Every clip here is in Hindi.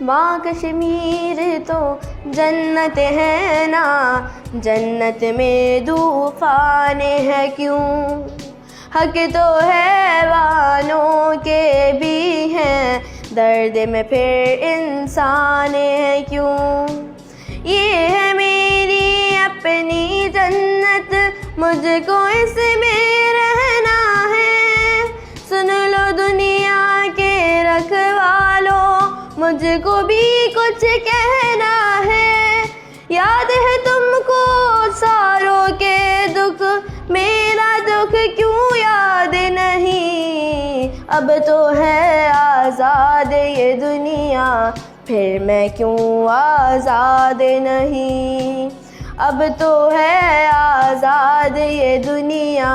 माँ कश्मीर तो जन्नत है ना, जन्नत में तूफान है क्यों। हक तो हैवानों के भी हैं, दर्द में फिर इंसान है क्यों। ये है मेरी अपनी जन्नत, मुझको इसमें रहना है। सुन लो दुनिया के रखवालों, मुझको भी कुछ कहना है। याद है तुमको सारों के दुख, मेरा दुख क्यों याद नहीं। अब तो है आज़ाद ये दुनिया, फिर मैं क्यों आज़ाद नहीं। अब तो है आज़ाद ये दुनिया,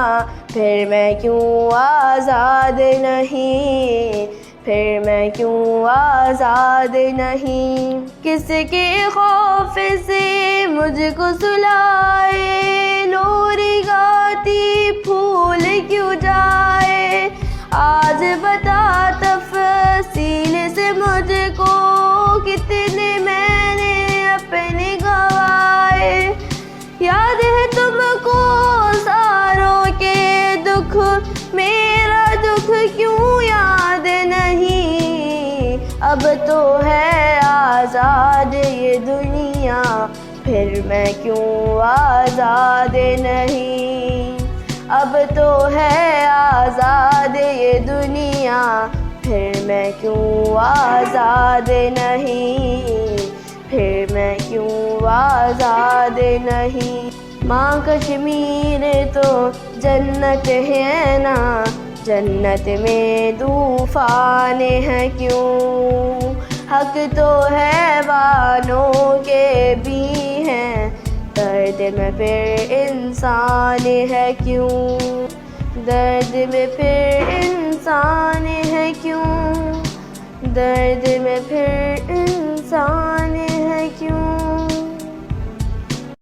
फिर मैं क्यों आज़ाद नहीं। फिर मैं क्यों आज़ाद नहीं। किसके खौफ से मुझको सुलाए, लोरी गाती फूल क्यों जाए। आज बता तफसील से मुझको, कितने मैंने अपने गवाए। याद है तुमको सारों के दुख, मेरा दुख क्यों याद नहीं। अब तो है आज़ाद ये दुनिया, फिर मैं क्यों आज़ाद नहीं। अब तो है आज़ाद ये दुनिया, फिर मैं क्यों आज़ाद नहीं। फिर मैं क्यों आज़ाद नहीं। माँ कश्मीर तो जन्नत है ना, जन्नत में तूफान है क्यों। हक तो हैवानों के भी हैं, दर्द में फिर इंसान है क्यों। दर्द में फिर इंसान है क्यों। दर्द में फिर इंसान